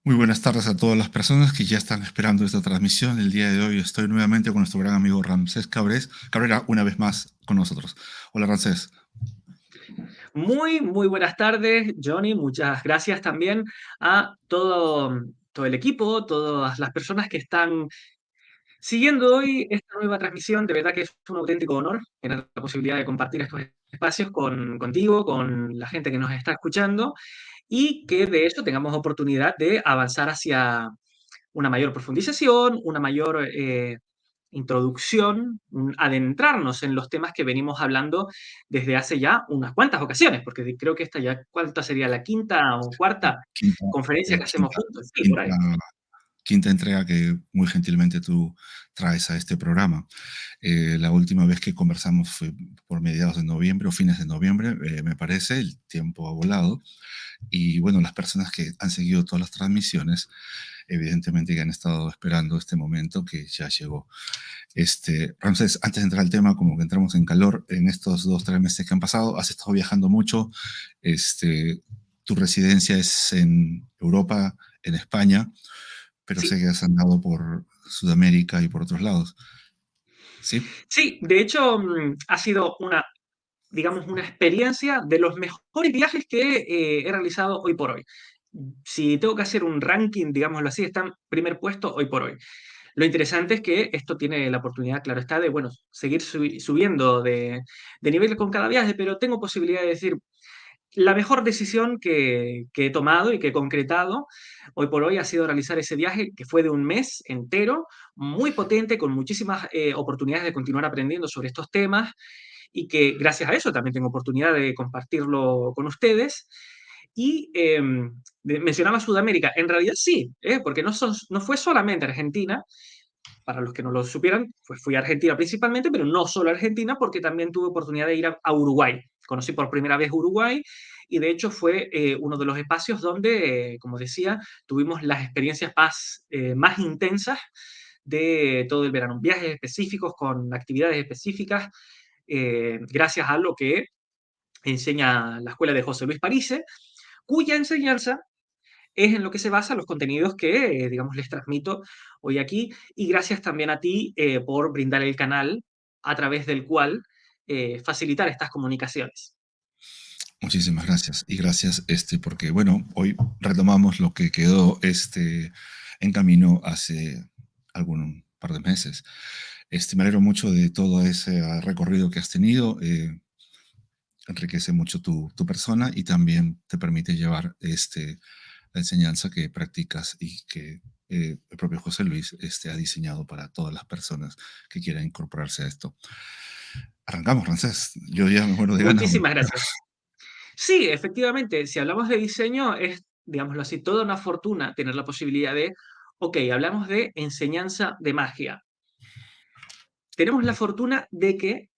Muy buenas tardes a todas las personas que ya están esperando esta transmisión. El día de hoy estoy nuevamente con nuestro gran amigo Ramsés Cabrera, una vez más con nosotros. Hola Ramsés. Muy buenas tardes, Johnny. Muchas gracias también a todo el equipo, todas las personas que están siguiendo hoy esta nueva transmisión. De verdad que es un auténtico honor tener la posibilidad de compartir estos espacios contigo, con la gente que nos está escuchando y que de eso tengamos oportunidad de avanzar hacia una mayor profundización, una mayor introducción, adentrarnos en los temas que venimos hablando desde hace ya unas cuantas ocasiones, porque creo que esta ya, ¿cuánta sería la quinta o cuarta Quinta, conferencia que hacemos quinta, juntos? Sí, por quinta, ahí. quinta entrega que muy gentilmente tú traes a este programa. La última vez que conversamos fue por mediados de noviembre o fines de noviembre, me parece, el tiempo ha volado. Y bueno, las personas que han seguido todas las transmisiones, evidentemente que han estado esperando este momento que ya llegó. Ramsés, antes de entrar al tema, como que entramos en calor en estos 2, 3 meses que han pasado, has estado viajando mucho, tu residencia es en Europa, en España, pero Sí, sé que has andado por Sudamérica y por otros lados, ¿sí? sí, de hecho ha sido digamos, una experiencia de los mejores viajes que he realizado hoy por hoy. Si tengo que hacer un ranking, digámoslo así, está en primer puesto hoy por hoy. Lo interesante es que esto tiene la oportunidad, claro está, de, bueno, seguir subiendo de nivel con cada viaje, pero tengo posibilidad de decir, la mejor decisión que he tomado y que he concretado hoy por hoy ha sido realizar ese viaje que fue de un mes entero, muy potente, con muchísimas oportunidades de continuar aprendiendo sobre estos temas y que gracias a eso también tengo oportunidad de compartirlo con ustedes. Y mencionaba Sudamérica, en realidad sí, porque no fue solamente Argentina, para los que no lo supieran, pues fui a Argentina principalmente, pero no solo a Argentina, porque también tuve oportunidad de ir a Uruguay. Conocí por primera vez Uruguay y de hecho fue uno de los espacios donde, como decía, tuvimos las experiencias más intensas de todo el verano. Viajes específicos con actividades específicas, gracias a lo que enseña la escuela de José Luis Parise, cuya enseñanza es en lo que se basa los contenidos que, digamos, les transmito hoy aquí. Y gracias también a ti por brindar el canal a través del cual facilitar estas comunicaciones. Muchísimas gracias. Y gracias, porque bueno, hoy retomamos lo que quedó, en camino hace algún par de meses. Me alegro mucho de todo ese recorrido que has tenido. Enriquece mucho tu persona y también te permite llevar, la enseñanza que practicas y que el propio José Luis, ha diseñado para todas las personas que quieran incorporarse a esto. Arrancamos, Francés. Yo ya me muero de ganas. Muchísimas gracias. Sí, efectivamente, si hablamos de diseño, es, digámoslo así, toda una fortuna tener la posibilidad de, ok, hablamos de enseñanza de magia. Tenemos la fortuna de que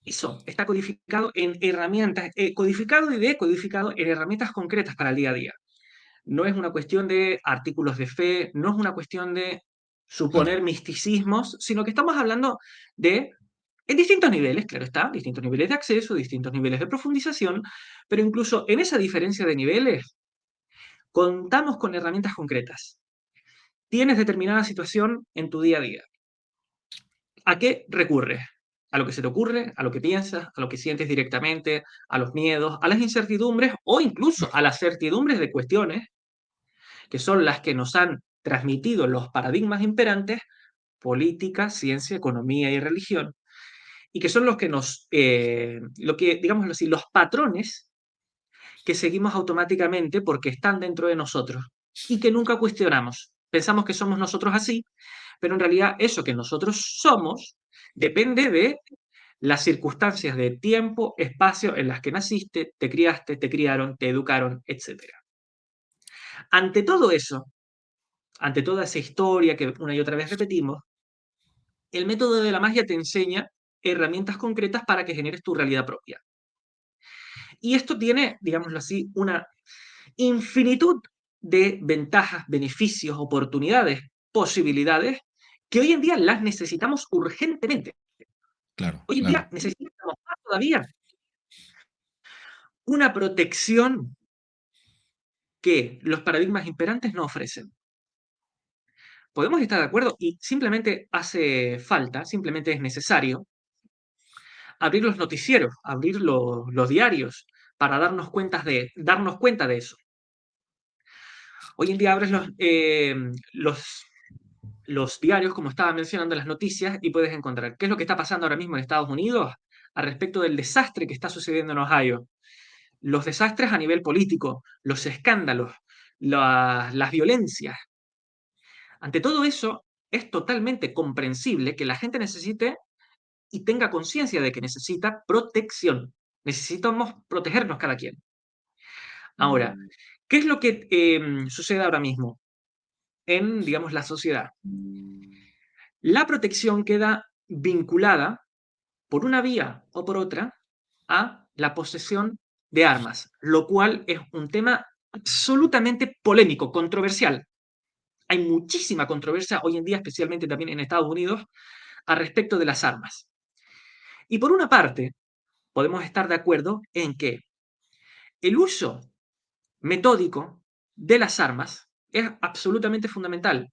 eso está codificado en herramientas, codificado y decodificado en herramientas concretas para el día a día. No es una cuestión de artículos de fe, no es una cuestión de Claro. suponer misticismos, sino que estamos hablando de, en distintos niveles, claro está, distintos niveles de acceso, distintos niveles de profundización, pero incluso en esa diferencia de niveles, contamos con herramientas concretas. Tienes determinada situación en tu día a día. ¿A qué recurres? A lo que se te ocurre, a lo que piensas, a lo que sientes directamente, a los miedos, a las incertidumbres o incluso a las certidumbres de cuestiones que son las que nos han transmitido los paradigmas imperantes, política, ciencia, economía y religión, y que son los que digámoslo así, los patrones que seguimos automáticamente porque están dentro de nosotros y que nunca cuestionamos. Pensamos que somos nosotros así, pero en realidad eso que nosotros somos depende de las circunstancias de tiempo, espacio en las que naciste, te criaste, te criaron, te educaron, etc. Ante todo eso, ante toda esa historia que una y otra vez repetimos, el método de la magia te enseña herramientas concretas para que generes tu realidad propia. Y esto tiene, digámoslo así, una infinitud de ventajas, beneficios, oportunidades, posibilidades, que hoy en día las necesitamos urgentemente. Claro, Hoy en claro. día necesitamos más todavía una protección que los paradigmas imperantes no ofrecen. podemos estar de acuerdo y simplemente hace falta, simplemente es necesario abrir los noticieros, abrir los diarios para darnos cuenta de eso. Hoy en día abres los diarios, como estaba mencionando, las noticias, y puedes encontrar qué es lo que está pasando ahora mismo en Estados Unidos al respecto del desastre que está sucediendo en Ohio. Los desastres a nivel político, los escándalos, las violencias. Ante todo eso, es totalmente comprensible que la gente necesite y tenga conciencia de que necesita protección. Necesitamos protegernos cada quien. Ahora, ¿qué es lo que sucede ahora mismo en, digamos, la sociedad? La protección queda vinculada por una vía o por otra a la posesión de armas, lo cual es un tema absolutamente polémico, controversial. Hay muchísima controversia hoy en día, especialmente también en Estados Unidos, al respecto de las armas. Y por una parte, podemos estar de acuerdo en que el uso metódico de las armas es absolutamente fundamental.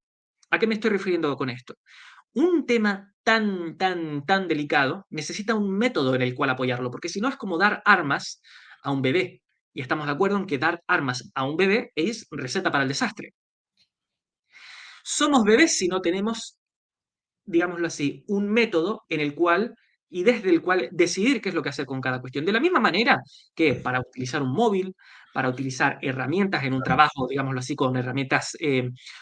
¿A qué me estoy refiriendo con esto? Un tema tan delicado necesita un método en el cual apoyarlo, porque si no es como dar armas a un bebé. Y estamos de acuerdo en que dar armas a un bebé es receta para el desastre. Somos bebés si no tenemos, digámoslo así, un método en el cual y desde el cual decidir qué es lo que hacer con cada cuestión. De la misma manera que para utilizar un móvil, para utilizar herramientas en un trabajo, digámoslo así, con herramientas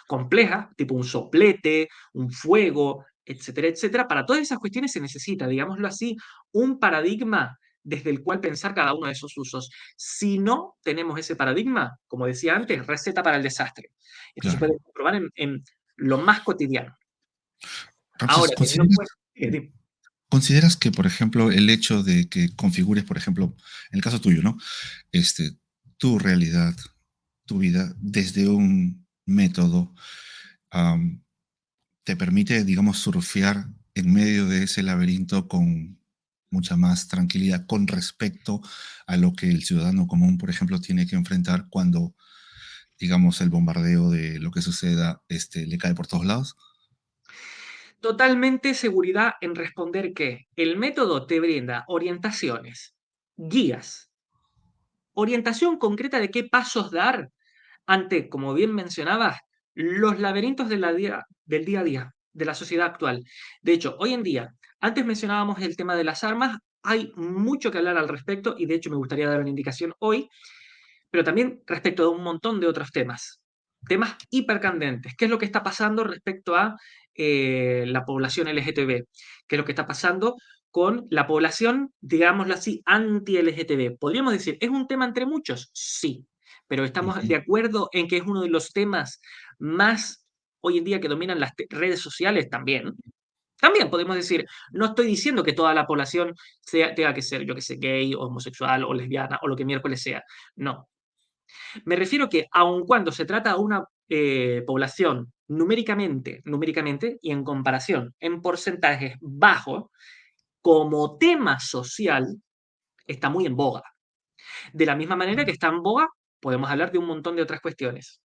complejas, tipo un soplete, un fuego, etcétera, etcétera, para todas esas cuestiones se necesita, digámoslo así, un paradigma desde el cual pensar cada uno de esos usos. Si no tenemos ese paradigma, como decía antes, receta para el desastre. Esto se Claro. puede comprobar en lo más cotidiano. Ramses, Ahora, teniendo en cuenta, ¿consideras que, por ejemplo, el hecho de que configures, por ejemplo, en el caso tuyo, ¿no? Este, tu realidad, tu vida, desde un método, am, te permite, digamos, surfear en medio de ese laberinto con mucha más tranquilidad con respecto a lo que el ciudadano común, por ejemplo, tiene que enfrentar cuando, digamos, el bombardeo de lo que suceda, le cae por todos lados? totalmente seguridad en responder que el método te brinda orientaciones, guías, orientación concreta de qué pasos dar ante, como bien mencionabas, los laberintos del día a día, de la sociedad actual. De hecho, hoy en día, antes mencionábamos el tema de las armas, hay mucho que hablar al respecto y de hecho me gustaría dar una indicación hoy, pero también respecto de un montón de otros temas. Temas hipercandentes. ¿Qué es lo que está pasando respecto a la población LGTB? ¿Qué es lo que está pasando con la población, digámoslo así, anti-LGTB? Podríamos decir, ¿es un tema entre muchos? Sí, pero estamos Ujú, de acuerdo en que es uno de los temas más hoy en día que dominan las redes sociales también. También podemos decir, no estoy diciendo que toda la población tenga que ser, yo que sé, gay, o homosexual, o lesbiana, o lo que miércoles sea. No, me refiero que aun cuando se trata de una población numéricamente y en comparación, en porcentajes bajos, como tema social, está muy en boga. De la misma manera que está en boga, podemos hablar de un montón de otras cuestiones.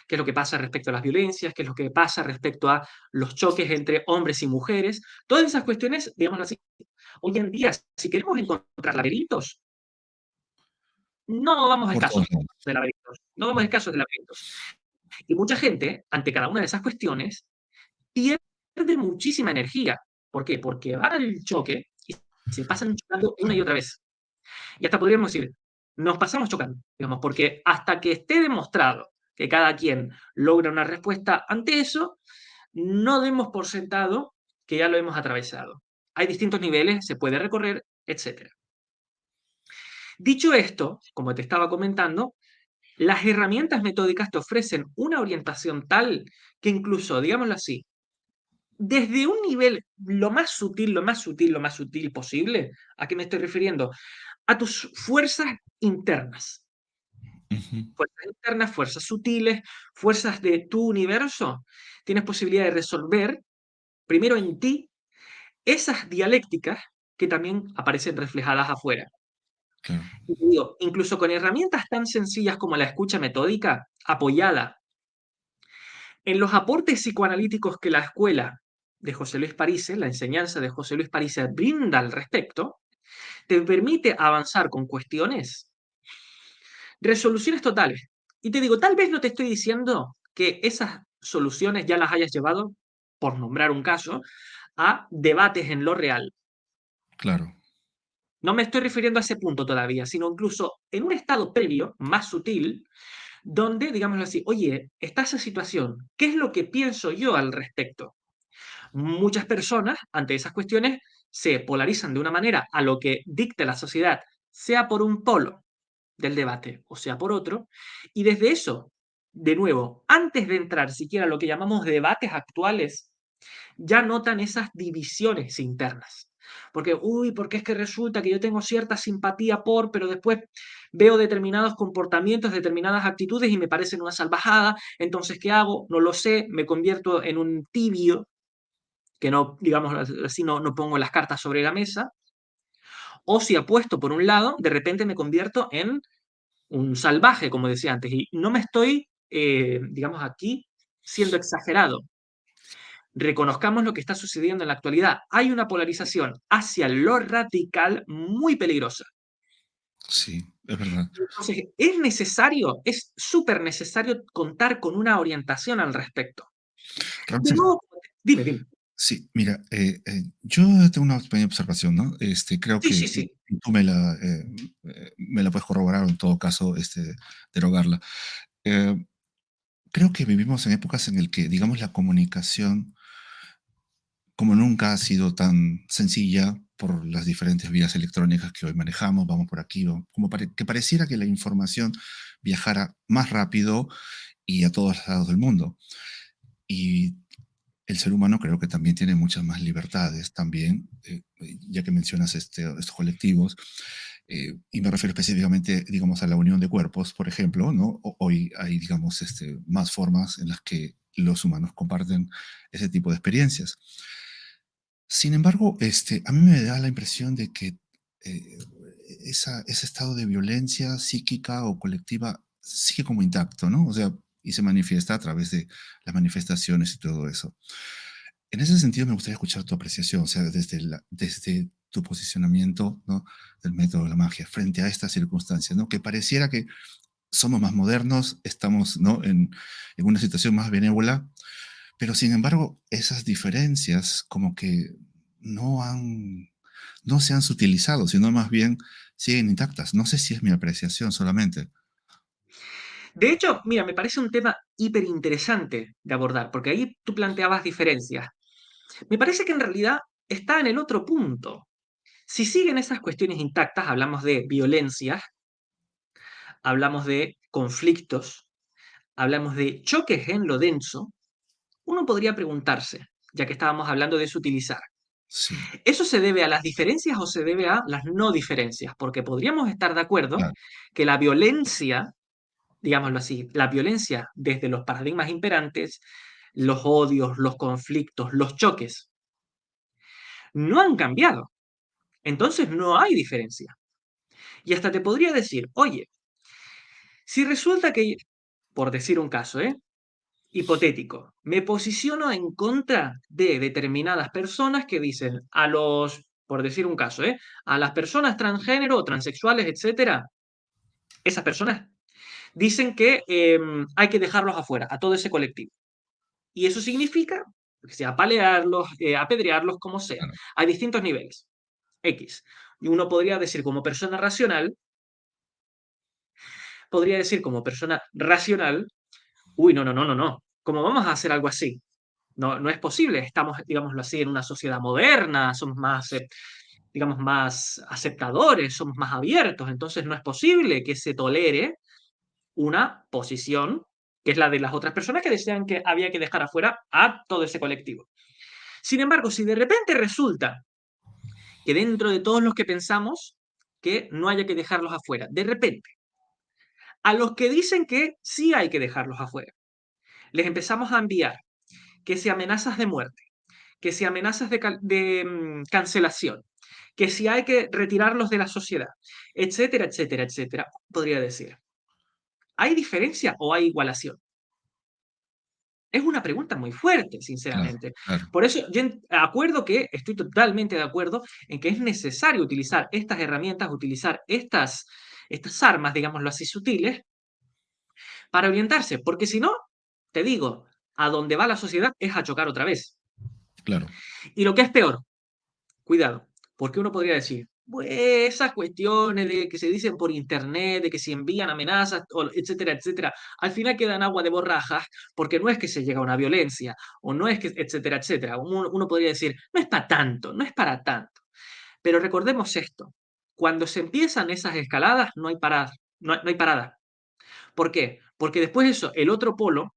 ¿Qué es lo que pasa respecto a las violencias? ¿Qué es lo que pasa respecto a los choques entre hombres y mujeres? Todas esas cuestiones, digámoslo así, hoy en día, si queremos encontrar laberintos, no vamos por escasos todos lados. de laberintos. No vamos escasos de laberintos. Y mucha gente, ante cada una de esas cuestiones, pierde muchísima energía. ¿Por qué? Porque van al choque y se pasan chocando una y otra vez. Y hasta podríamos decir, nos pasamos chocando, digamos, porque hasta que esté demostrado que cada quien logra una respuesta ante eso, no demos por sentado que ya lo hemos atravesado. Hay distintos niveles, se puede recorrer, etc. Dicho esto, como te estaba comentando, las herramientas metódicas te ofrecen una orientación tal que incluso, digámoslo así, desde un nivel lo más sutil posible, ¿a qué me estoy refiriendo? A tus Ujú, fuerzas internas, fuerzas sutiles, fuerzas de tu universo. Tienes posibilidad de resolver primero en ti esas dialécticas que también aparecen reflejadas afuera. claro. Y te digo, incluso con herramientas tan sencillas como la escucha metódica, apoyada En los aportes psicoanalíticos que la escuela de José Luis Parise, la enseñanza de José Luis Parise brinda al respecto, te permite avanzar con cuestiones, resoluciones totales. Y te digo, tal vez no te estoy diciendo que esas soluciones ya las hayas llevado, por nombrar un caso, a debates en lo real. Claro, No me estoy refiriendo a ese punto todavía, sino incluso en un estado previo, más sutil, donde, digámoslo así, oye, está esa situación, ¿qué es lo que pienso yo al respecto? Muchas personas, ante esas cuestiones, se polarizan de una manera a lo que dicta la sociedad, sea por un polo del debate o sea por otro, y desde eso, de nuevo, antes de entrar siquiera a lo que llamamos debates actuales, ya notan esas divisiones internas. Porque, uy, porque es que resulta que yo tengo cierta simpatía por, pero después veo determinados comportamientos, determinadas actitudes y me parecen una salvajada, entonces, ¿qué hago? No lo sé, me convierto en un tibio, que no, digamos así, no pongo las cartas sobre la mesa, o si apuesto por un lado, de repente me convierto en un salvaje, como decía antes, y no me estoy, digamos aquí, siendo exagerado. Reconozcamos lo que está sucediendo en la actualidad. Hay una polarización hacia lo radical muy peligrosa. sí, es verdad. Entonces, es necesario, es súper necesario contar con una orientación al respecto. De Ramsey, nuevo, dime, dime. sí, mira, yo tengo una pequeña observación, ¿no? Creo Sí, que sí, sí. y tú me la puedes corroborar o en todo caso, derogarla. Eh, Creo que vivimos en épocas en el que, digamos, la comunicación como nunca ha sido tan sencilla por las diferentes vías electrónicas que hoy manejamos, vamos por aquí, como que pareciera que la información viajara más rápido y a todos lados del mundo. Y el ser humano creo que también tiene muchas más libertades también, ya que mencionas estos colectivos, y me refiero específicamente, digamos, a la unión de cuerpos, por ejemplo, ¿no? Hoy hay, digamos, más formas en las que los humanos comparten ese tipo de experiencias. Sin embargo, a mí me da la impresión de que eh, ese estado de violencia psíquica o colectiva sigue como intacto, ¿no? O sea, y se manifiesta a través de las manifestaciones y todo eso. En ese sentido, me gustaría escuchar tu apreciación, o sea, desde tu posicionamiento, ¿no? Del método de la magia frente a estas circunstancias, ¿no? Que pareciera que somos más modernos, estamos, ¿no? En una situación más benévola, pero sin embargo, esas diferencias como que no han, no se han sutilizado, sino más bien siguen intactas. No sé si es mi apreciación solamente. De hecho, mira, me parece un tema hiper interesante de abordar, porque ahí tú planteabas diferencias. Me parece que en realidad está en el otro punto. Si siguen esas cuestiones intactas, hablamos de violencias, hablamos de conflictos, hablamos de choques en lo denso, uno podría preguntarse, ya que estábamos hablando de sutilizar, Sí, ¿eso se debe a las diferencias o se debe a las no diferencias? Porque podríamos estar de acuerdo claro, que la violencia, digámoslo así, la violencia desde los paradigmas imperantes, los odios, los conflictos, los choques, no han cambiado. Entonces no hay diferencia. Y hasta te podría decir, oye, si resulta que, por decir un caso, hipotético, me posiciono en contra de determinadas personas que dicen a los, por decir un caso, a las personas transgénero, transexuales, etcétera, esas personas dicen que hay que dejarlos afuera, a todo ese colectivo. Y eso significa que sea apalearlos, apedrearlos, como sea. claro, Hay distintos niveles. X. Y uno podría decir como persona racional, uy, no, no, no, no, no. ¿Cómo vamos a hacer algo así? No, no es posible. Estamos, digámoslo así, en una sociedad moderna, somos más, digamos, más aceptadores, somos más abiertos. Entonces no es posible que se tolere una posición que es la de las otras personas que desean que había que dejar afuera a todo ese colectivo. Sin embargo, si de repente resulta que dentro de todos los que pensamos que no haya que dejarlos afuera, de repente, a los que dicen que sí hay que dejarlos afuera, les empezamos a enviar que si amenazas de muerte, que si amenazas de cancelación, que si hay que retirarlos de la sociedad, etcétera, etcétera, etcétera, podría decir. ¿Hay diferencia o hay igualación? Es una pregunta muy fuerte, claro, sinceramente. claro, Por eso yo acuerdo que estoy totalmente de acuerdo en que es necesario utilizar estas herramientas, utilizar estas armas, digámoslo así, sutiles, para orientarse, porque si no, te digo, a donde va la sociedad es a chocar otra vez. claro, Y lo que es peor, cuidado, porque uno podría decir, pues esas cuestiones de que se dicen por internet, de que si envían amenazas, etcétera, etcétera, al final quedan agua de borrajas, porque no es que se llega a una violencia, o no es que, etcétera, etcétera. Uno podría decir, no es para tanto, no es para tanto. Pero recordemos esto, cuando se empiezan esas escaladas, no hay parada, no hay parada. ¿Por qué? Porque después eso, el otro polo,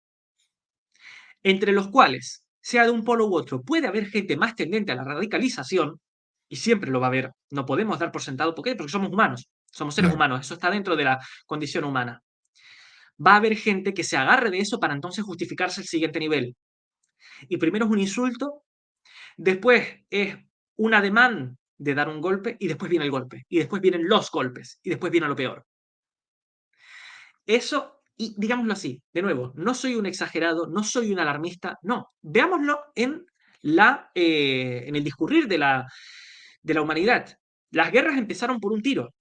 entre los cuales, sea de un polo u otro, puede haber gente más tendente a la radicalización, y siempre lo va a haber, no podemos dar por sentado, ¿por qué? Porque somos humanos, somos seres claro, humanos, eso está dentro de la condición humana. Va a haber gente que se agarre de eso para entonces justificarse el siguiente nivel. Y primero es un insulto, después es un ademán de dar un golpe, y después viene el golpe, y después vienen los golpes, y después viene lo peor. Eso, y digámoslo así, de nuevo, no soy un exagerado, no soy un alarmista, no, veámoslo en el discurrir de la humanidad. Las guerras empezaron por un tiro.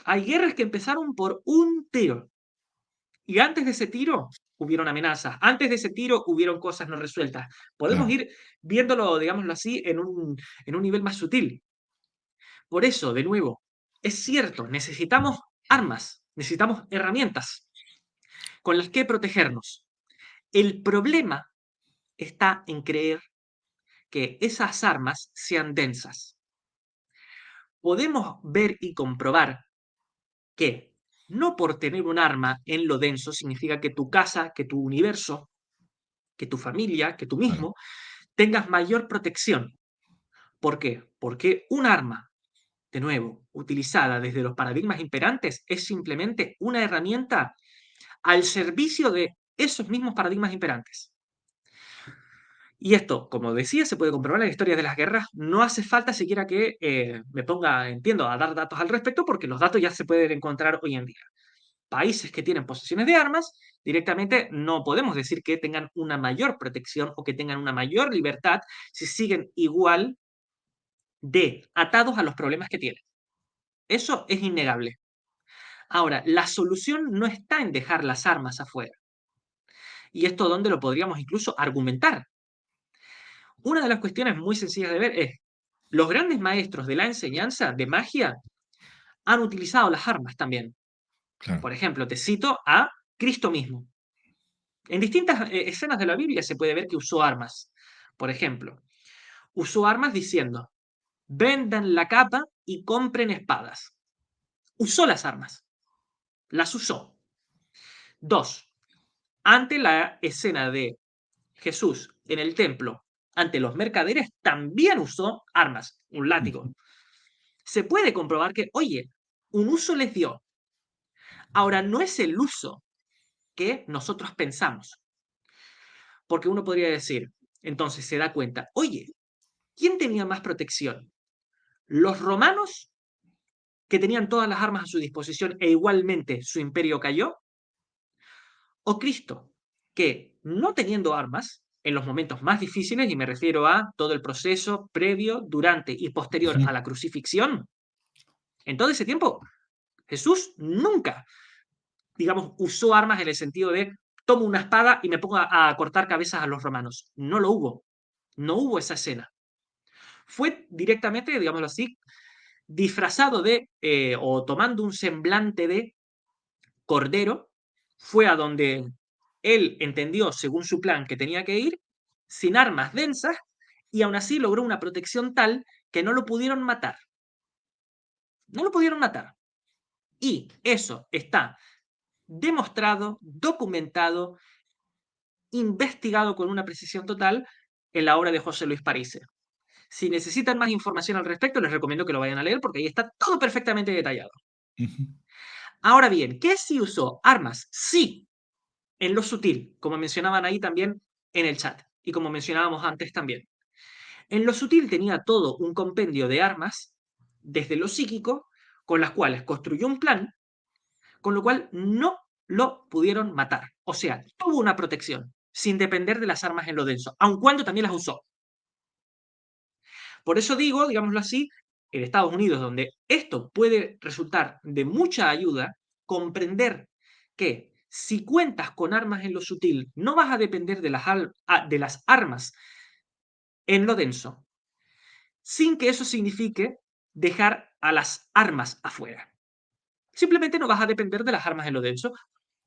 Hay guerras que empezaron por un tiro. Y antes de ese tiro hubieron amenazas, antes de ese tiro hubieron cosas no resueltas. Podemos claro, ir viéndolo, digámoslo así, en un nivel más sutil. Por eso, de nuevo, es cierto, necesitamos armas, necesitamos herramientas con las que protegernos. El problema está en creer que esas armas sean densas. Podemos ver y comprobar que no por tener un arma en lo denso significa que tu casa, que tu universo, que tu familia, que tú claro, mismo tengas mayor protección. ¿Por qué? Porque un arma, de nuevo, utilizada desde los paradigmas imperantes, es simplemente una herramienta al servicio de esos mismos paradigmas imperantes. Y esto, como decía, se puede comprobar en la historia de las guerras. No hace falta siquiera que me ponga, entiendo, a dar datos al respecto, porque los datos ya se pueden encontrar hoy en día. Países que tienen posesiones de armas, directamente no podemos decir que tengan una mayor protección o que tengan una mayor libertad si siguen igual de atados a los problemas que tienen. Eso es innegable. Ahora, la solución no está en dejar las armas afuera. Y esto donde lo podríamos incluso argumentar. Una de las cuestiones muy sencillas de ver es, los grandes maestros de la enseñanza de magia han utilizado las armas también. claro. Por ejemplo, te cito a Cristo mismo. En distintas escenas de la Biblia se puede ver que usó armas. Por ejemplo, usó armas diciendo, vendan la capa y compren espadas. Usó las armas, las usó. Dos, ante la escena de Jesús en el templo, ante los mercaderes, también usó armas, un Ujú, látigo. Se puede comprobar que, oye, un uso les dio. Ahora, no es el uso que nosotros pensamos, porque uno podría decir, entonces se da cuenta, oye, ¿quién tenía más protección? ¿Los romanos, que tenían todas las armas a su disposición e igualmente su imperio cayó? ¿O Cristo, que no teniendo armas, en los momentos más difíciles, y me refiero a todo el proceso previo, durante y posterior ujú, a la crucifixión, en todo ese tiempo, Jesús nunca, digamos, usó armas en el sentido de tomo una espada y me pongo a cortar cabezas a los romanos? No lo hubo. No hubo esa escena. Fue directamente, digámoslo así, disfrazado de, o tomando un semblante de cordero, fue a donde él entendió, según su plan, que tenía que ir, sin armas densas, y aún así logró una protección tal que no lo pudieron matar. No lo pudieron matar. Y eso está demostrado, documentado, investigado con una precisión total en la obra de José Luis Parise. Si necesitan más información al respecto, les recomiendo que lo vayan a leer porque ahí está todo perfectamente detallado. ujú, Ahora bien, ¿qué si usó? Armas, sí, en lo sutil, como mencionaban ahí también en el chat y como mencionábamos antes también. En lo sutil tenía todo un compendio de armas, desde lo psíquico, con las cuales construyó un plan, con lo cual no lo pudieron matar. O sea, tuvo una protección. sin depender de las armas en lo denso, aun cuando también las usó. Por eso digo, digámoslo así, en Estados Unidos, donde esto puede resultar de mucha ayuda, comprender que si cuentas con armas en lo sutil, no vas a depender de las armas en lo denso, sin que eso signifique dejar a las armas afuera. Simplemente no vas a depender de las armas en lo denso.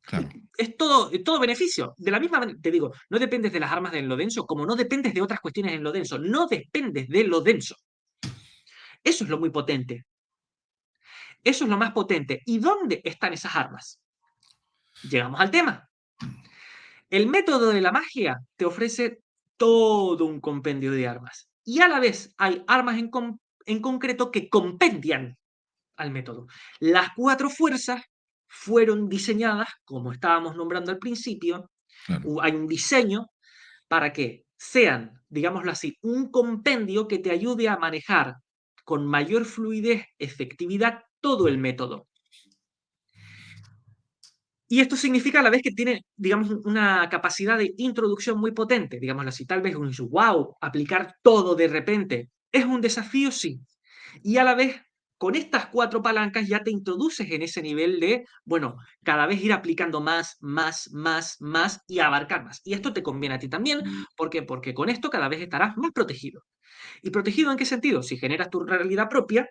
Claro, Es todo beneficio. De la misma manera, te digo, no dependes de las armas en lo denso, como no dependes de otras cuestiones en lo denso. No dependes de lo denso. Eso es lo muy potente. Eso es lo más potente. ¿Y dónde están esas armas? Llegamos al tema. El método de la magia te ofrece todo un compendio de armas. Y a la vez hay armas en concreto que compendian al método. Las 4 fuerzas fueron diseñadas, como estábamos nombrando al principio, claro, hay un diseño para que sean, digámoslo así, un compendio que te ayude a manejar con mayor fluidez, efectividad, todo el método. Y esto significa a la vez que tiene, digamos, una capacidad de introducción muy potente, digámoslo así. Tal vez un wow, aplicar todo de repente. ¿Es un desafío? Sí. Y a la vez, con estas 4 palancas ya te introduces en ese nivel de, bueno, cada vez ir aplicando más, más, más, más y abarcar más. Y esto te conviene a ti también. ¿Por qué? Porque con esto cada vez estarás más protegido. ¿Y protegido en qué sentido? Si generas tu realidad propia,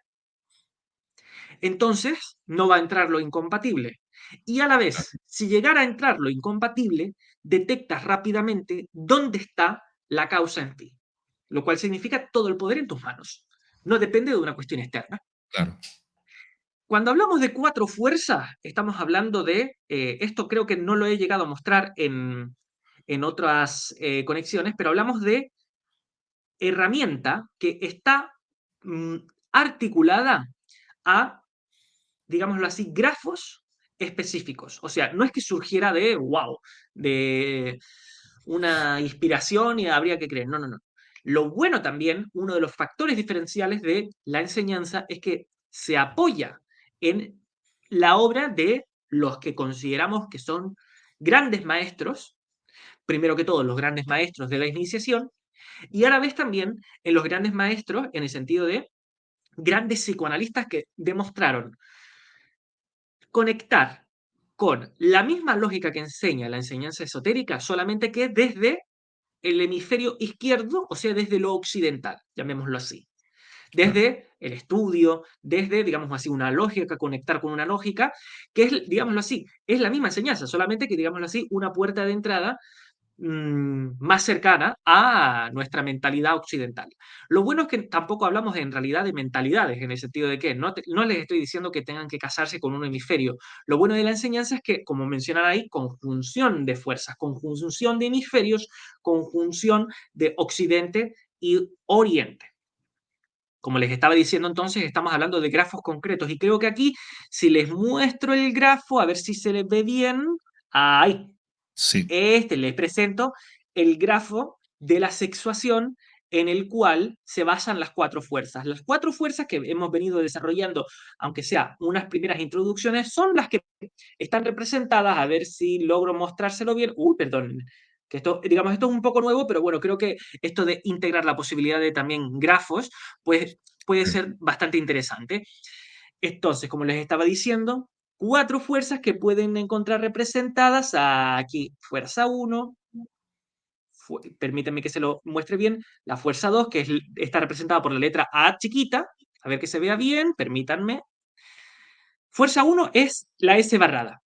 entonces no va a entrar lo incompatible. Y a la vez, si llegara a entrar lo incompatible, detectas rápidamente dónde está la causa en ti, lo cual significa todo el poder en tus manos. No depende de una cuestión externa. claro. Cuando hablamos de 4 fuerzas, estamos hablando de, esto creo que no lo he llegado a mostrar en otras conexiones, pero hablamos de herramienta que está mm, articulada a, digámoslo así, grafos específicos. O sea, no es que surgiera de, wow, de una inspiración y habría que creer. No, no, no. Lo bueno también, uno de los factores diferenciales de la enseñanza es que se apoya en la obra de los que consideramos que son grandes maestros, primero que todo los grandes maestros de la iniciación, y a la vez también en los grandes maestros en el sentido de grandes psicoanalistas que demostraron conectar con la misma lógica que enseña la enseñanza esotérica, solamente que desde el hemisferio izquierdo, o sea, desde lo occidental, llamémoslo así. Claro, Desde el estudio, desde, digamos así, una lógica, conectar con una lógica, que es, digámoslo así, es la misma enseñanza, solamente que, digámoslo así, una puerta de entrada más cercana a nuestra mentalidad occidental. Lo bueno es que tampoco hablamos en realidad de mentalidades, en el sentido de que no les estoy diciendo que tengan que casarse con un hemisferio. Lo bueno de la enseñanza es que, como mencionan ahí, conjunción de fuerzas, conjunción de hemisferios, conjunción de occidente y oriente. Como les estaba diciendo entonces, estamos hablando de grafos concretos y creo que aquí, si les muestro el grafo, a ver si se les ve bien, ahí, sí. les presento el grafo de la sexuación en el cual se basan las 4 fuerzas. Las 4 fuerzas que hemos venido desarrollando, aunque sea unas primeras introducciones, son las que están representadas. A ver si logro mostrárselo bien. Uy, perdón. Que esto, digamos, esto es un poco nuevo, pero bueno, creo que esto de integrar la posibilidad de también grafos, pues puede Sí. ser bastante interesante. Entonces, como les estaba diciendo, 4 fuerzas que pueden encontrar representadas aquí. Fuerza 1, permítanme que se lo muestre bien, la fuerza 2, que está representada por la letra A chiquita, a ver que se vea bien, permítanme. Fuerza 1 es la S barrada.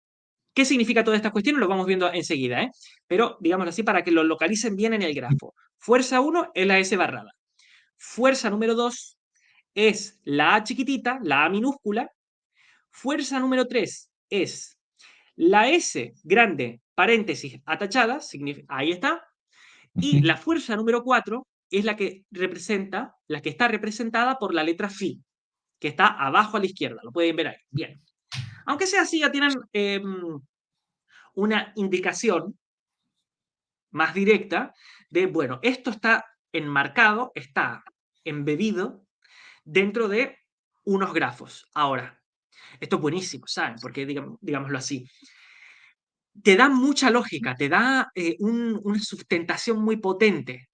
¿Qué significa todas estas cuestiones? Lo vamos viendo enseguida, ¿eh? Pero, digámoslo así, para que lo localicen bien en el grafo. Fuerza 1 es la S barrada. Fuerza número 2 es la A chiquitita, la A minúscula. Fuerza número 3 es la S grande, paréntesis, atachada, ahí está. Y Ujú. la fuerza número 4 es la que está representada por la letra Fi, que está abajo a la izquierda. Lo pueden ver ahí. Bien. Aunque sea así, ya tienen una indicación más directa de, bueno, esto está enmarcado, está embebido dentro de unos grafos. Ahora, esto es buenísimo, ¿saben? Porque, digámoslo así, te da mucha lógica, te da una sustentación muy potente.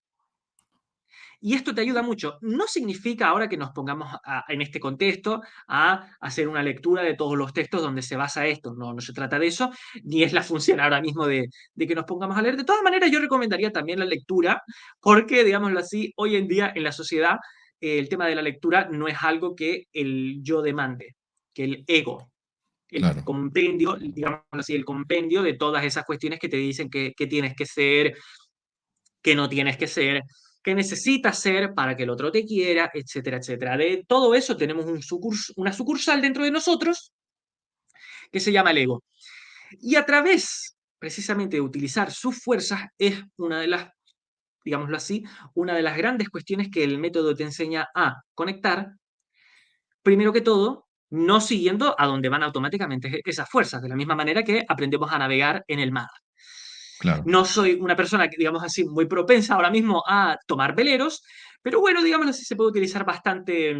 Y esto te ayuda mucho. No significa ahora que nos pongamos en este contexto a hacer una lectura de todos los textos donde se basa esto. No, no se trata de eso, ni es la función ahora mismo de que nos pongamos a leer. De todas maneras, yo recomendaría también la lectura, porque, digámoslo así, hoy en día en la sociedad el tema de la lectura no es algo que el yo demande, que el ego. El Claro, compendio, digámoslo así, el compendio de todas esas cuestiones que te dicen que tienes que ser, que no tienes que ser, que necesitas ser para que el otro te quiera, etcétera, etcétera. De todo eso tenemos una sucursal dentro de nosotros que se llama el ego. Y a través, precisamente, de utilizar sus fuerzas es una de las, digámoslo así, una de las grandes cuestiones que el método te enseña a conectar, primero que todo, no siguiendo a donde van automáticamente esas fuerzas, de la misma manera que aprendemos a navegar en el mar. claro. No soy una persona, que, digamos así, muy propensa ahora mismo a tomar veleros, pero bueno, digamos así, se puede utilizar bastante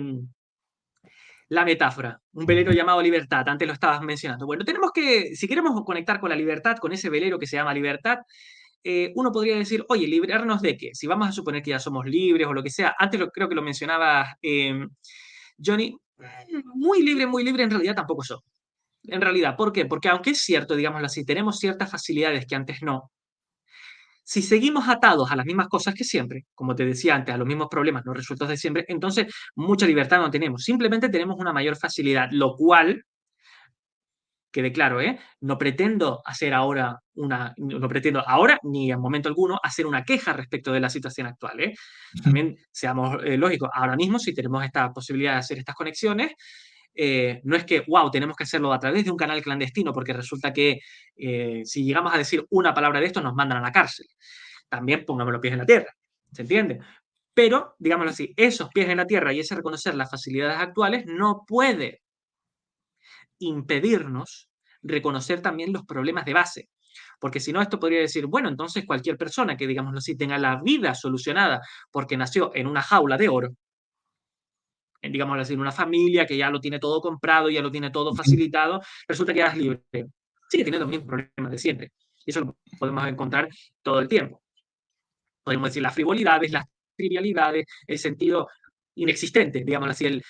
la metáfora. Un velero llamado Libertad, antes lo estabas mencionando. Bueno, tenemos que, si queremos conectar con la libertad, con ese velero que se llama Libertad, uno podría decir, oye, ¿librarnos de qué? Si vamos a suponer que ya somos libres o lo que sea, antes creo que lo mencionaba Johnny, muy libre en realidad tampoco soy. En realidad, ¿por qué? Porque aunque es cierto, digámoslo así, tenemos ciertas facilidades que antes no, si seguimos atados a las mismas cosas que siempre, como te decía antes, a los mismos problemas no resueltos de siempre, entonces mucha libertad no tenemos. Simplemente tenemos una mayor facilidad, lo cual, quede claro, ¿eh? No pretendo hacer ahora no pretendo ahora ni en momento alguno hacer una queja respecto de la situación actual, ¿eh? También seamos lógicos, ahora mismo si tenemos esta posibilidad de hacer estas conexiones, no es que, wow, tenemos que hacerlo a través de un canal clandestino, porque resulta que si llegamos a decir una palabra de esto nos mandan a la cárcel. También pongamos los pies en la tierra, ¿se entiende? Pero, digámoslo así, esos pies en la tierra y ese reconocer las facilidades actuales no puede impedirnos reconocer también los problemas de base. Porque si no, esto podría decir, bueno, entonces cualquier persona que, digámoslo así, tenga la vida solucionada porque nació en una jaula de oro, digámoslo así, en una familia que ya lo tiene todo comprado, ya lo tiene todo facilitado, resulta que ya es libre. Sigue teniendo los mismos problemas de siempre. Y eso lo podemos encontrar todo el tiempo. Podemos decir las frivolidades, las trivialidades, el sentido inexistente, digamos así,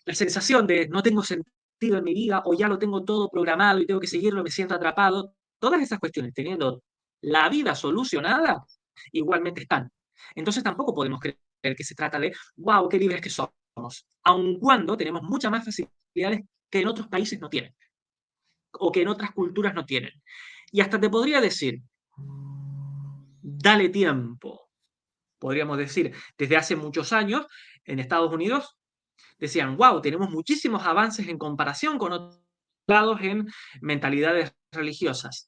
la sensación de no tengo sentido en mi vida o ya lo tengo todo programado y tengo que seguirlo, me siento atrapado. Todas esas cuestiones, teniendo la vida solucionada, igualmente están. Entonces tampoco podemos creer que se trata de, wow, qué libres que somos, aun cuando tenemos muchas más facilidades que en otros países no tienen o que en otras culturas no tienen. Y hasta te podría decir, dale tiempo, podríamos decir, desde hace muchos años en Estados Unidos decían, wow, tenemos muchísimos avances en comparación con otros lados en mentalidades religiosas.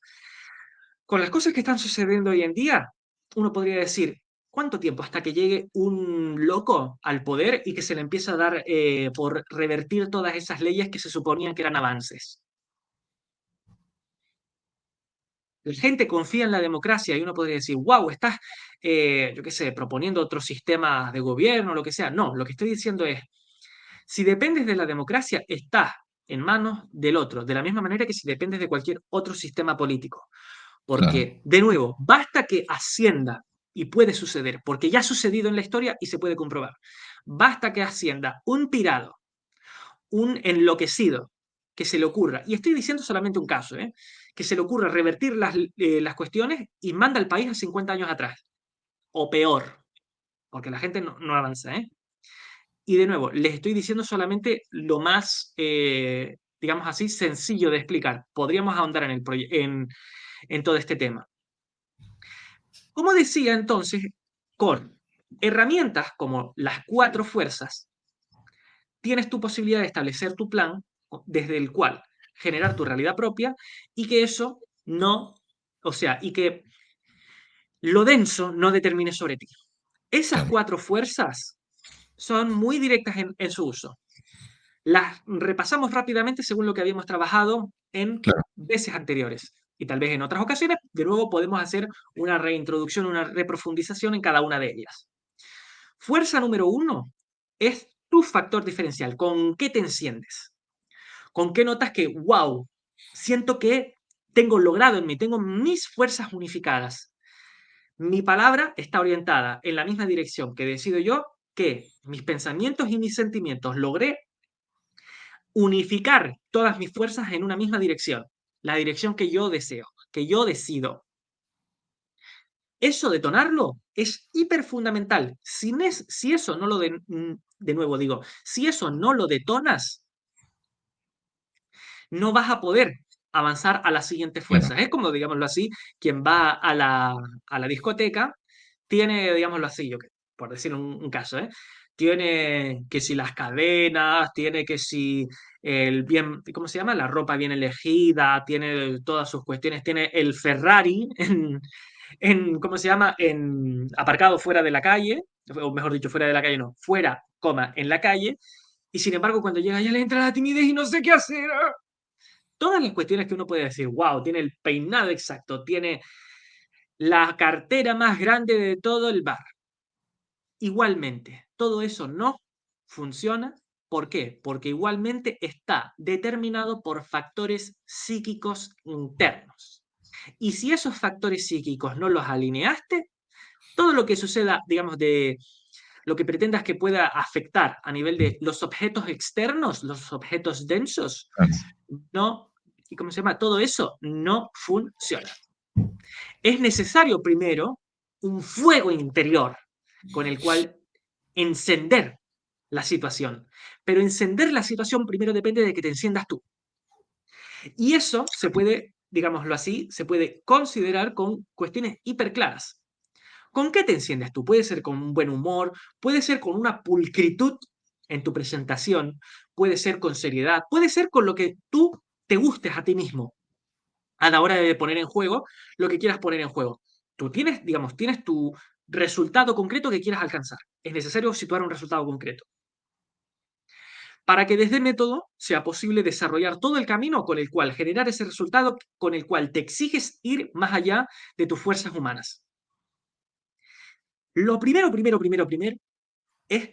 Con las cosas que están sucediendo hoy en día, uno podría decir, ¿cuánto tiempo hasta que llegue un loco al poder y que se le empiece a dar por revertir todas esas leyes que se suponían que eran avances? La gente confía en la democracia y uno podría decir, wow, estás, yo qué sé, proponiendo otros sistemas de gobierno, lo que sea. No, lo que estoy diciendo es, si dependes de la democracia, estás en manos del otro, de la misma manera que si dependes de cualquier otro sistema político. Claro, Porque, de nuevo, basta que ascienda, y puede suceder, porque ya ha sucedido en la historia y se puede comprobar. Basta que ascienda un pirado, un enloquecido, que se le ocurra, y estoy diciendo solamente un caso, que se le ocurra revertir las cuestiones y manda al país a 50 años atrás, o peor, porque la gente no avanza. Y de nuevo, les estoy diciendo solamente lo más, digamos así, sencillo de explicar. Podríamos ahondar en todo este tema. Como decía entonces, con herramientas como las cuatro fuerzas, tienes tu posibilidad de establecer tu plan desde el cual generar tu realidad propia y que eso no, o sea, y que lo denso no determine sobre ti. Esas claro, cuatro fuerzas son muy directas en su uso. Las repasamos rápidamente según lo que habíamos trabajado en claro, veces anteriores. Y tal vez en otras ocasiones, de nuevo, podemos hacer una reintroducción, una reprofundización en cada una de ellas. Fuerza número uno es tu factor diferencial. ¿Con qué te enciendes? ¿Con qué notas que, wow, siento que tengo logrado en mí, tengo mis fuerzas unificadas. Mi palabra está orientada en la misma dirección que decido yo, que mis pensamientos y mis sentimientos logré unificar todas mis fuerzas en una misma dirección, la dirección que yo deseo, que yo decido. Eso detonarlo es hiper fundamental. Si eso no lo de nuevo digo, si eso no lo detonas, no vas a poder avanzar a las siguientes Claro, fuerzas. Es como, digámoslo así, quien va a la discoteca, tiene, digámoslo así, por decir un caso, ¿eh? Tiene que si las cadenas, tiene que si el bien, ¿cómo se llama? La ropa bien elegida, tiene todas sus cuestiones, tiene el Ferrari ¿cómo se llama? En aparcado fuera de la calle, o mejor dicho, fuera de la calle no, fuera, coma, en la calle, y sin embargo cuando llega ya le entra la timidez y no sé qué hacer. Todas las cuestiones que uno puede decir, wow, tiene el peinado exacto, tiene la cartera más grande de todo el bar. Igualmente, todo eso no funciona. ¿Por qué? Porque igualmente está determinado por factores psíquicos internos. Y si esos factores psíquicos no los alineaste, todo lo que suceda, digamos, de lo que pretendas que pueda afectar a nivel de los objetos externos, los objetos densos, claro. no, ¿y cómo se llama? Todo eso no funciona. Es necesario primero un fuego interior con el cual encender la situación. Pero encender la situación primero depende de que te enciendas tú. Y eso se puede, digámoslo así, se puede considerar con cuestiones hiperclaras. ¿Con qué te enciendes tú? Puede ser con un buen humor, puede ser con una pulcritud en tu presentación, puede ser con seriedad, puede ser con lo que tú te gustes a ti mismo a la hora de poner en juego lo que quieras poner en juego. Tú tienes, digamos, tienes tu resultado concreto que quieras alcanzar. Es necesario situar un resultado concreto. Para que desde método sea posible desarrollar todo el camino con el cual generar ese resultado con el cual te exiges ir más allá de tus fuerzas humanas. Lo primero es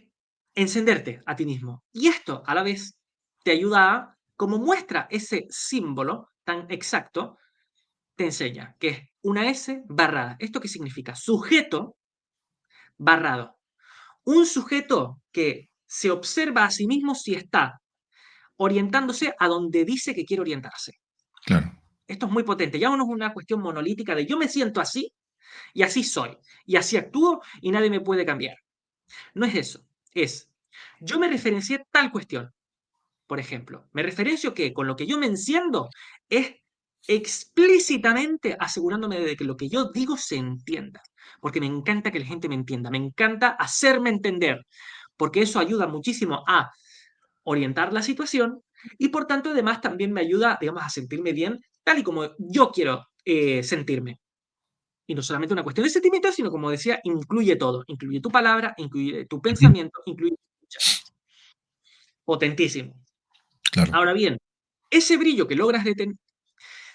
encenderte a ti mismo. Y esto, a la vez, te ayuda a, como muestra ese símbolo tan exacto, te enseña que es una S barrada. ¿Esto qué significa? Sujeto barrado. Un sujeto que se observa a sí mismo si está orientándose a donde dice que quiere orientarse. Claro. Esto es muy potente. Ya no es una cuestión monolítica de yo me siento así y así soy y así actúo y nadie me puede cambiar. No es eso. Es yo me referencié tal cuestión. Por ejemplo, me referencio que con lo que yo me enciendo es explícitamente asegurándome de que lo que yo digo se entienda. Porque me encanta que la gente me entienda, me encanta hacerme entender, porque eso ayuda muchísimo a orientar la situación y por tanto además también me ayuda, digamos, a sentirme bien tal y como yo quiero sentirme. Y no solamente una cuestión de sentimiento, sino como decía, incluye todo. Incluye tu palabra, incluye tu Ujú. pensamiento, incluye tu escucha. Potentísimo. Claro. Ahora bien, ese brillo que logras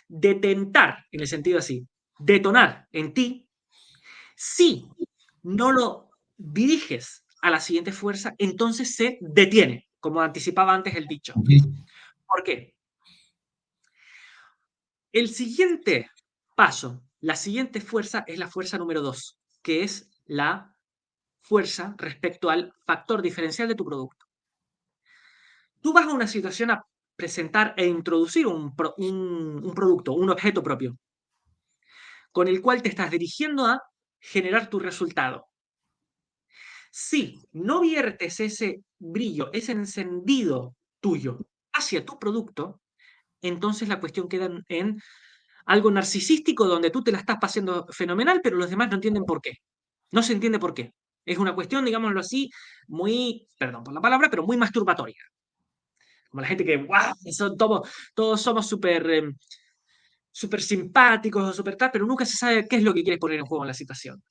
detentar, en el sentido así, detonar en ti, si no lo diriges a la siguiente fuerza, entonces se detiene, como anticipaba antes el dicho. Ujú. ¿Por qué? El siguiente paso, la siguiente fuerza es la fuerza número 2, que es la fuerza respecto al factor diferencial de tu producto. Tú vas a una situación a presentar e introducir un producto, un objeto propio, con el cual te estás dirigiendo a generar tu resultado. Si no viertes ese brillo, ese encendido tuyo hacia tu producto, entonces la cuestión queda en algo narcisístico donde tú te la estás pasando fenomenal, pero los demás no entienden por qué. No se entiende por qué. Es una cuestión, digámoslo así, muy, perdón por la palabra, pero muy masturbatoria. Como la gente que, wow, todos somos súper simpáticos o súper tal, pero nunca se sabe qué es lo que quieres poner en juego en la situación.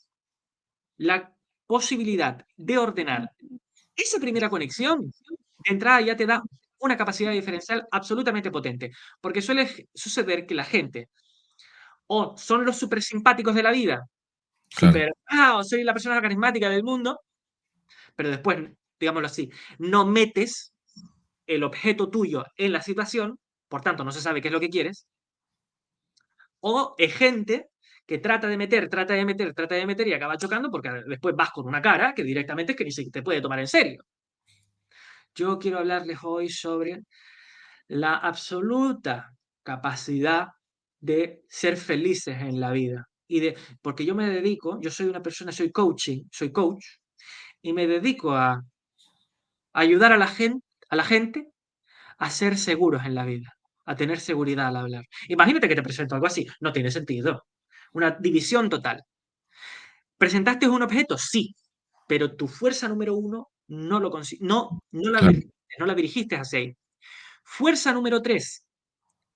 La posibilidad de ordenar esa primera conexión, de entrada ya te da una capacidad diferencial absolutamente potente, porque suele suceder que la gente o son los súper simpáticos de la vida, Claro. súper, o soy la persona carismática del mundo, pero después, digámoslo así, no metes el objeto tuyo en la situación, por tanto no se sabe qué es lo que quieres, O es gente que trata de meter, trata de meter, trata de meter y acaba chocando porque después vas con una cara que directamente es que ni se te puede tomar en serio. Yo quiero hablarles hoy sobre la absoluta capacidad de ser felices en la vida. Porque yo me dedico, yo soy una persona, soy coach, y me dedico a ayudar a la gente a ser seguros en la vida, a tener seguridad al hablar. Imagínate que te presento algo así, no tiene sentido. Una división total. ¿Presentaste un objeto? Sí, pero tu fuerza número uno no, Claro, no la dirigiste hacia ahí. Fuerza número tres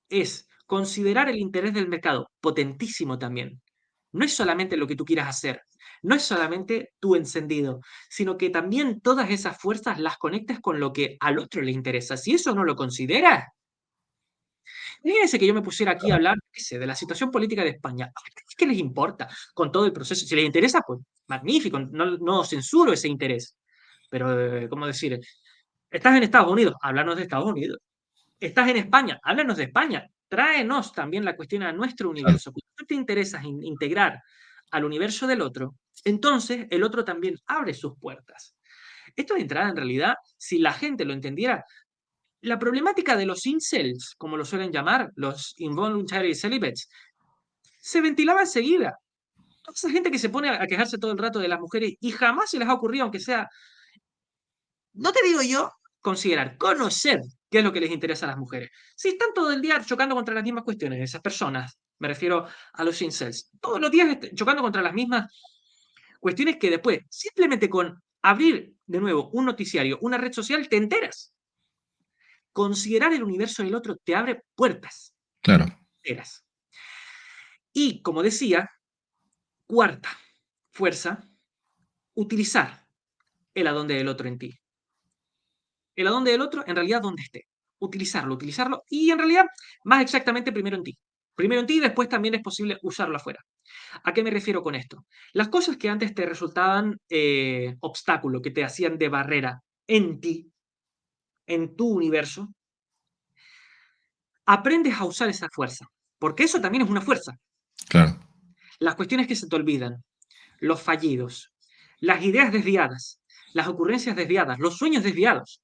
es considerar el interés del mercado, potentísimo también. No es solamente lo que tú quieras hacer, no es solamente tu encendido, sino que también todas esas fuerzas las conectas con lo que al otro le interesa. Si eso no lo consideras, fíjense que yo me pusiera aquí a hablar, qué sé, de la situación política de España. ¿Qué les importa con todo el proceso? Si les interesa, pues magnífico, no censuro ese interés. Pero, ¿cómo decir? Estás en Estados Unidos, háblanos de Estados Unidos. Estás en España, háblanos de España. Tráenos también la cuestión a nuestro claro, universo. Cuando tú te interesas en integrar al universo del otro, entonces el otro también abre sus puertas. Esto de entrada, en realidad, si la gente lo entendiera, la problemática de los incels, como lo suelen llamar, los involuntary celibates, se ventilaba enseguida. Toda esa gente que se pone a quejarse todo el rato de las mujeres y jamás se les ha ocurrido, aunque sea, no te digo yo, considerar, conocer qué es lo que les interesa a las mujeres. Si están todo el día chocando contra las mismas cuestiones, esas personas, me refiero a los incels, todos los días chocando contra las mismas cuestiones que después, simplemente con abrir de nuevo un noticiario, una red social, te enteras. Considerar el universo del otro te abre puertas claro, enteras. Y, como decía, cuarta fuerza, utilizar el adón del otro en ti. El adón del otro, en realidad, donde esté. Utilizarlo y, en realidad, más exactamente, primero en ti. Primero en ti y después también es posible usarlo afuera. ¿A qué me refiero con esto? Las cosas que antes te resultaban obstáculo, que te hacían de barrera en ti, en tu universo, aprendes a usar esa fuerza. Porque eso también es una fuerza. claro, Las cuestiones que se te olvidan, los fallidos, las ideas desviadas, las ocurrencias desviadas, los sueños desviados.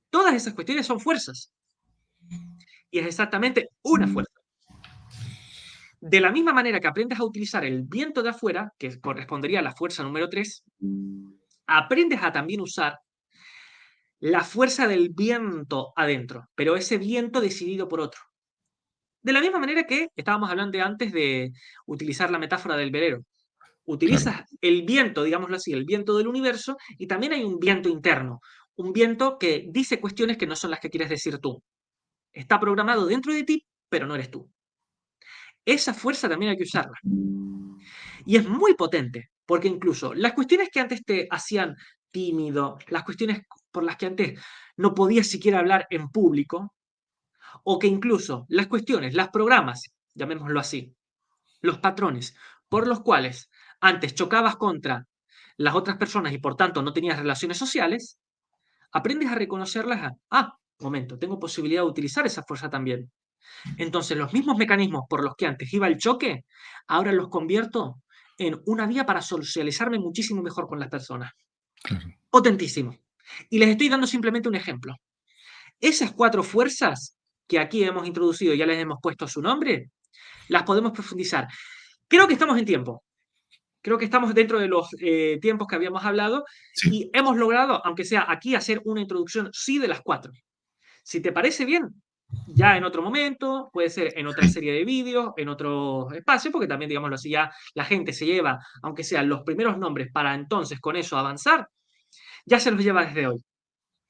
Todas esas cuestiones son fuerzas. Y es exactamente una fuerza. De la misma manera que aprendes a utilizar el viento de afuera, que correspondería a la fuerza número 3, aprendes a también usar la fuerza del viento adentro, pero ese viento decidido por otro. De la misma manera que estábamos hablando antes de utilizar la metáfora del velero. claro, Utilizas el viento, digámoslo así, el viento del universo, y también hay un viento interno, un viento que dice cuestiones que no son las que quieres decir tú. Está programado dentro de ti, pero no eres tú. Esa fuerza también hay que usarla. Y es muy potente, porque incluso las cuestiones que antes te hacían tímido, las cuestiones por las que antes no podías siquiera hablar en público, o que incluso las cuestiones, las programas, llamémoslo así, los patrones por los cuales antes chocabas contra las otras personas y por tanto no tenías relaciones sociales, aprendes a reconocerlas momento, tengo posibilidad de utilizar esa fuerza también. Entonces los mismos mecanismos por los que antes iba el choque, ahora los convierto en una vía para socializarme muchísimo mejor con las personas. claro. Potentísimo. Y les estoy dando simplemente un ejemplo. Esas cuatro fuerzas que aquí hemos introducido, ya les hemos puesto su nombre, las podemos profundizar. Creo que estamos en tiempo. Creo que estamos dentro de los tiempos que habíamos hablado Sí, y hemos logrado, aunque sea aquí, hacer una introducción sí de las cuatro. Si te parece bien, ya en otro momento, puede ser en otra sí. serie de vídeos, en otro espacio, porque también, digámoslo así, ya la gente se lleva, aunque sean los primeros nombres, para entonces con eso avanzar, ya se los lleva desde hoy.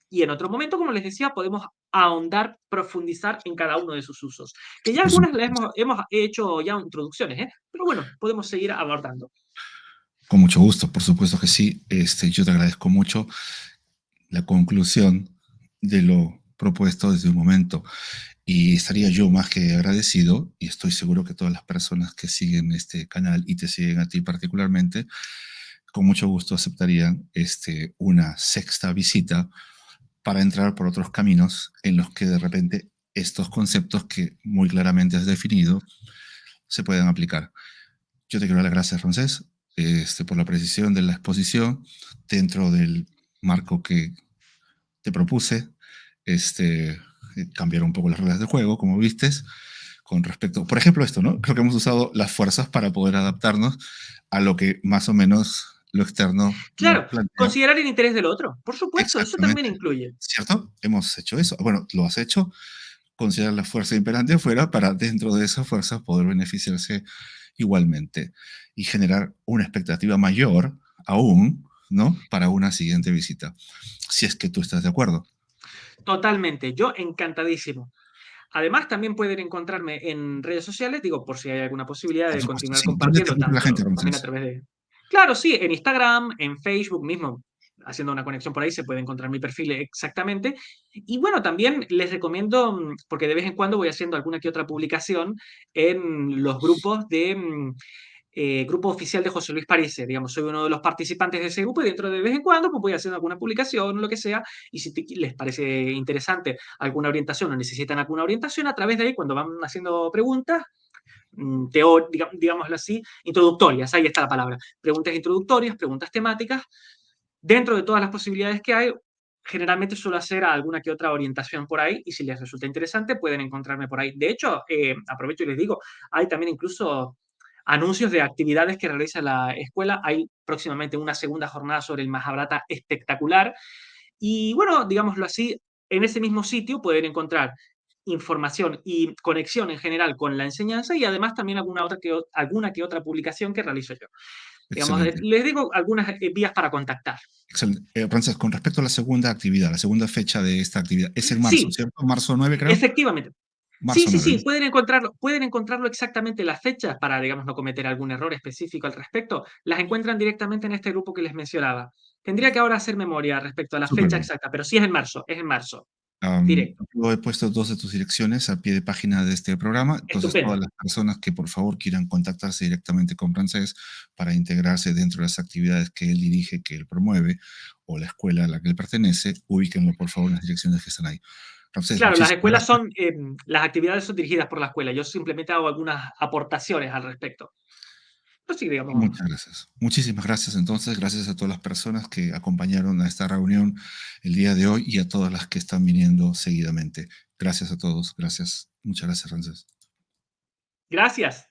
Y en otro momento, como les decía, podemos ahondar, profundizar en cada uno de sus usos. Que ya Por algunas les supuesto. hemos hecho ya introducciones, ¿eh? Pero bueno, podemos seguir abordando. Con mucho gusto, por supuesto que sí. Yo te agradezco mucho la conclusión de lo propuesto desde un momento. Y estaría yo más que agradecido, y estoy seguro que todas las personas que siguen este canal y te siguen a ti particularmente, con mucho gusto aceptarían una sexta visita para entrar por otros caminos en los que de repente estos conceptos que muy claramente has definido se pueden aplicar. Yo te quiero dar las gracias, Francés, por la precisión de la exposición dentro del marco que te propuse. Este, cambiar un poco las reglas del juego, como vistes, con respecto, por ejemplo, esto, ¿no? Creo que hemos usado las fuerzas para poder adaptarnos a lo que más o menos lo externo nos Claro, plantea. considerar el interés del otro, por supuesto, eso también Exactamente, incluye. ¿cierto? Hemos hecho eso. Bueno, lo has hecho, considerar la fuerza imperante afuera para dentro de esa fuerza poder beneficiarse igualmente y generar una expectativa mayor aún, ¿no? Para una siguiente visita, si es que tú estás de acuerdo. Totalmente, yo encantadísimo. Además, también pueden encontrarme en redes sociales, digo, por si hay alguna posibilidad Por de supuesto, continuar sí. ¿Dónde te compartiendo, encuentra la gente, también a Ramsés? través de... Claro, sí, en Instagram, en Facebook mismo, haciendo una conexión por ahí se puede encontrar mi perfil exactamente. Y bueno, también les recomiendo, porque de vez en cuando voy haciendo alguna que otra publicación en los grupos de grupo oficial de José Luis París, digamos, soy uno de los participantes de ese grupo y dentro de vez en cuando pues voy haciendo alguna publicación o lo que sea y si les parece interesante alguna orientación o necesitan alguna orientación, a través de ahí cuando van haciendo preguntas, digámoslo así, introductorias, ahí está la palabra, preguntas introductorias, preguntas temáticas, dentro de todas las posibilidades que hay, generalmente suelo hacer alguna que otra orientación por ahí y si les resulta interesante pueden encontrarme por ahí. De hecho, aprovecho y les digo, hay también incluso anuncios de actividades que realiza la escuela. Hay próximamente una segunda jornada sobre el Mahabharata espectacular. Y bueno, digámoslo así, en ese mismo sitio pueden encontrar información y conexión en general con la enseñanza y además también alguna que otra publicación que realizo yo. Digamos, Excelente. les digo algunas vías para contactar. Excelente. Francés, con respecto a la segunda actividad, la segunda fecha de esta actividad, es en marzo, Sí, ¿cierto? Marzo 9, creo. efectivamente. Sí, Marzo sí, 9, sí, ¿no? pueden encontrarlo exactamente las fechas para, digamos, no cometer algún error específico al respecto. Las encuentran directamente en este grupo que les mencionaba. Tendría que ahora hacer memoria respecto a la Súper fecha bien. exacta, pero sí es en marzo, directo. Yo he puesto dos de tus direcciones a pie de página de este programa, entonces todas Estupendo. las personas que por favor quieran contactarse directamente con Francés para integrarse dentro de las actividades que él dirige, que él promueve, o la escuela a la que él pertenece, ubíquenlo por favor en las direcciones que están ahí. Francés, Claro, las muchísimas escuelas gracias. son, las actividades son dirigidas por la escuela. Yo simplemente hago algunas aportaciones al respecto. Pues sí, digamos, Muchas gracias. Muchísimas gracias entonces, gracias a todas las personas que acompañaron a esta reunión el día de hoy y a todas las que están viniendo seguidamente. Gracias a todos, gracias. Muchas gracias, Francés. gracias.